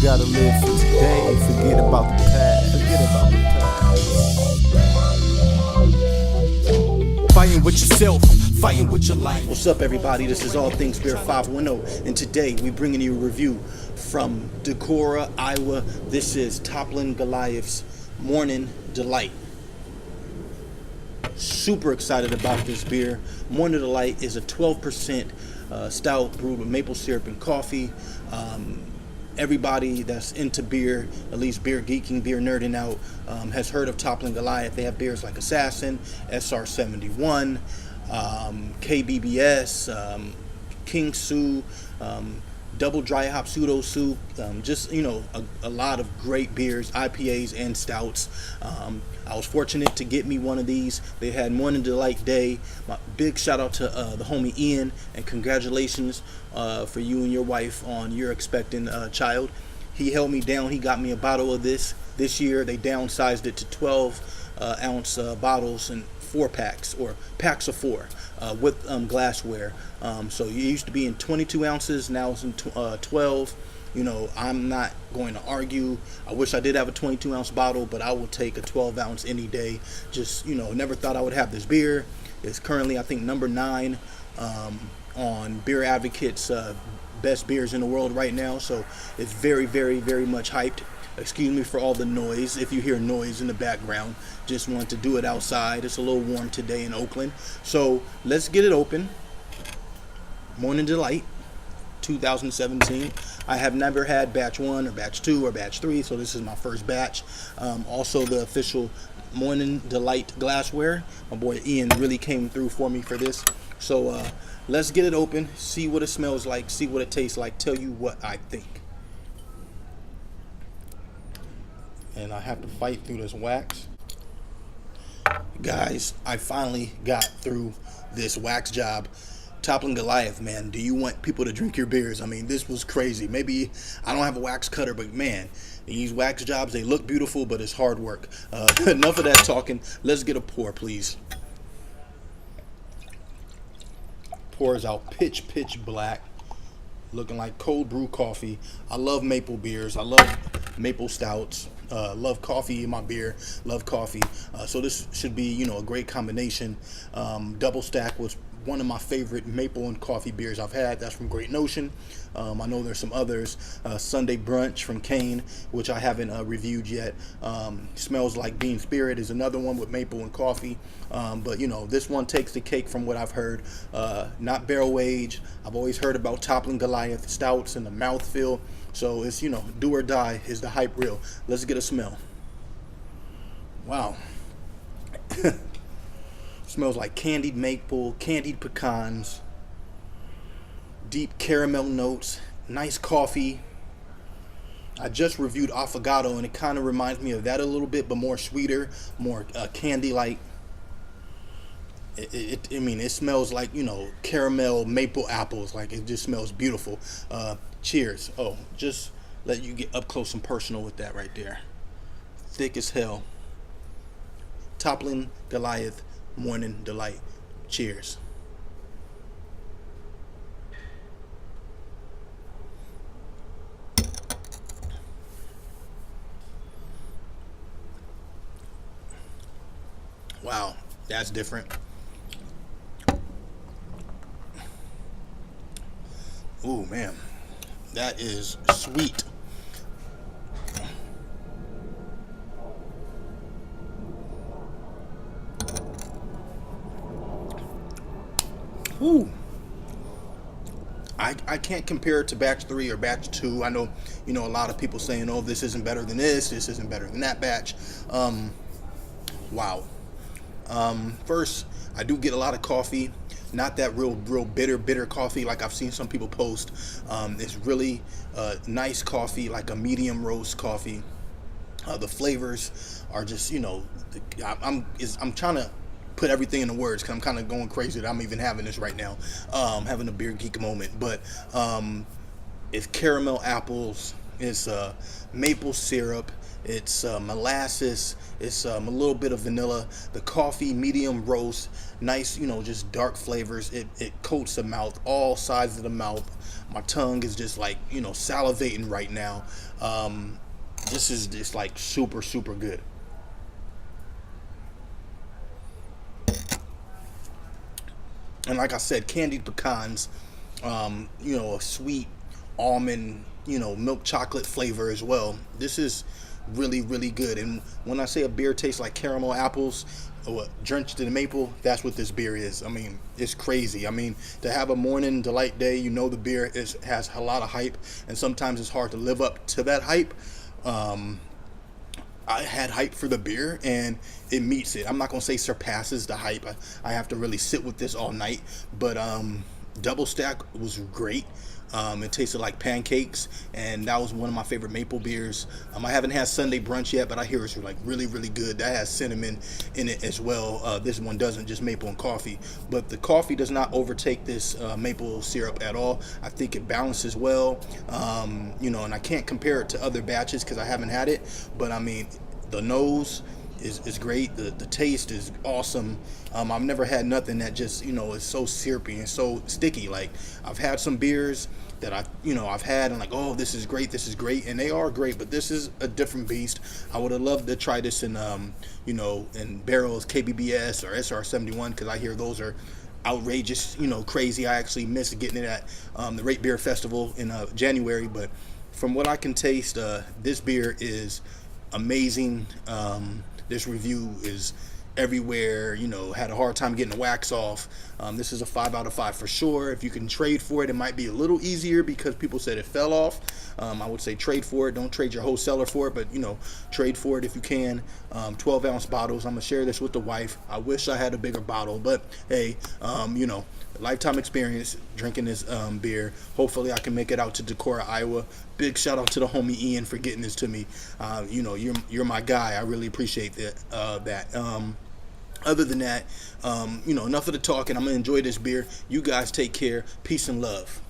Gotta live for today, forget about the past. Forget about the past. Fighting with yourself, fighting with your life. What's up, everybody? This is All Things Beer 510, and today we're bringing you a review from Decorah, Iowa. This is Toppling Goliath-Mornin Delight. Super excited about this beer. Mornin Delight is a 12% stout brewed with maple syrup and coffee. Everybody that's into beer, at least beer geeking, beer nerding out, has heard of Toppling Goliath. They have beers like Assassin, SR71, KBBS, King Sue, Double Dry Hop Pseudo Soup, just, you know, a lot of great beers, IPAs and stouts. I was fortunate to get me one of these. They had Mornin Delight Day. My big shout out to the homie Ian, and congratulations for you and your wife on your expecting child. He held me down. He got me a bottle of this year. They downsized it to 12 ounce bottles and 4-packs, or packs of 4, with glassware. So it used to be in 22 ounces, now it's in 12. You know, I'm not going to argue. I wish I did have a 22 ounce bottle, but I will take a 12 ounce any day. Just, you know, never thought I would have this beer. It's currently, I think, number 9 on Beer Advocate's best beers in the world right now. So it's very, very, very much hyped. Excuse me for all the noise. If you hear noise in the background, just wanted to do it outside. It's a little warm today in Oakland. So let's get it open. Mornin Delight 2017. I have never had batch 1 or batch 2 or batch 3, so this is my first batch. Also the official Mornin Delight glassware. My boy Ian really came through for me for this. So let's get it open, see what it smells like, see what it tastes like, tell you what I think. And I have to fight through this wax. Guys, I finally got through this wax job. Toppling Goliath, man, do you want people to drink your beers? I mean, this was crazy. Maybe I don't have a wax cutter, but man, these wax jobs, they look beautiful, but it's hard work. Enough of that talking. Let's get a pour, please. Pours out pitch black, looking like cold brew coffee. I love maple beers. I love maple stouts. Love coffee in my beer. Love coffee. So this should be, you know, a great combination. Double Stack was one of my favorite maple and coffee beers I've had. That's from Great Notion. I know there's some others. Sunday Brunch from Kane, which I haven't reviewed yet. Smells Like Bean Spirit is another one with maple and coffee. But, you know, this one takes the cake from what I've heard. Not barrel aged. I've always heard about Toppling Goliath stouts and the mouthfeel. So it's, you know, do or die is the hype reel. Let's get a smell. Wow. Smells like candied maple, candied pecans, deep caramel notes, nice coffee. I just reviewed Affogato, and it kind of reminds me of that a little bit, but more sweeter, more candy-like. I mean, it smells like, you know, caramel maple apples. Like, it just smells beautiful. Cheers. Oh, just let you get up close and personal with that right there. Thick as hell. Toppling Goliath Mornin Delight. Cheers. Wow, that's different. Ooh, man, that is sweet. Ooh. I can't compare it to batch 3 or batch 2. I know, you know, a lot of people saying, oh, this isn't better than this isn't better than that batch. Wow. First, I do get a lot of coffee. Not that real bitter coffee like I've seen some people post. It's really nice coffee, like a medium roast coffee. The flavors are just, you know, I'm trying to put everything into words because I'm kind of going crazy that I'm even having this right now. Having a beer geek moment. But it's caramel apples, it's maple syrup, it's molasses, it's a little bit of vanilla. The coffee, medium roast, nice, you know, just dark flavors. It coats the mouth, all sides of the mouth. My tongue is just like, salivating right now. This is just like super, super good. And like I said, candied pecans, a sweet almond, milk chocolate flavor as well. This is really, really good. And when I say a beer tastes like caramel apples or drenched in maple, that's what this beer is. I mean, it's crazy. I mean, to have a morning delight day, the beer has a lot of hype, and sometimes it's hard to live up to that hype. I had hype for the beer, and it meets it. I'm not gonna say surpasses the hype. I have to really sit with this all night. But Double Stack was great. It tasted like pancakes, and that was one of my favorite maple beers. I haven't had Sunday Brunch yet, but I hear it's like really, really good. That has cinnamon in it as well. This one doesn't, just maple and coffee. But the coffee does not overtake this maple syrup at all. I think it balances well. And I can't compare it to other batches because I haven't had it. But I mean, the nose is great. The taste is awesome. I've never had nothing that just is so syrupy and so sticky. Like, I've had some beers that I've had and like, oh, this is great, and they are great, but this is a different beast. I would have loved to try this in in barrels, KBBS or SR71, because I hear those are outrageous, crazy. I actually missed getting it at the Rate Beer Festival in January, but from what I can taste, this beer is amazing. This review is everywhere. Had a hard time getting the wax off. This is a 5 out of 5 for sure. If you can trade for it, it might be a little easier because people said it fell off. I would say trade for it. Don't trade your whole cellar for it, but trade for it if you can. 12-ounce bottles. I'm gonna share this with the wife. I wish I had a bigger bottle, but hey, lifetime experience drinking this beer. Hopefully I can make it out to Decorah, Iowa. Big shout out to the homie Ian for getting this to me. You're my guy. I really appreciate that. Other than that, enough of the talking. I'm gonna enjoy this beer. You guys take care. Peace and love.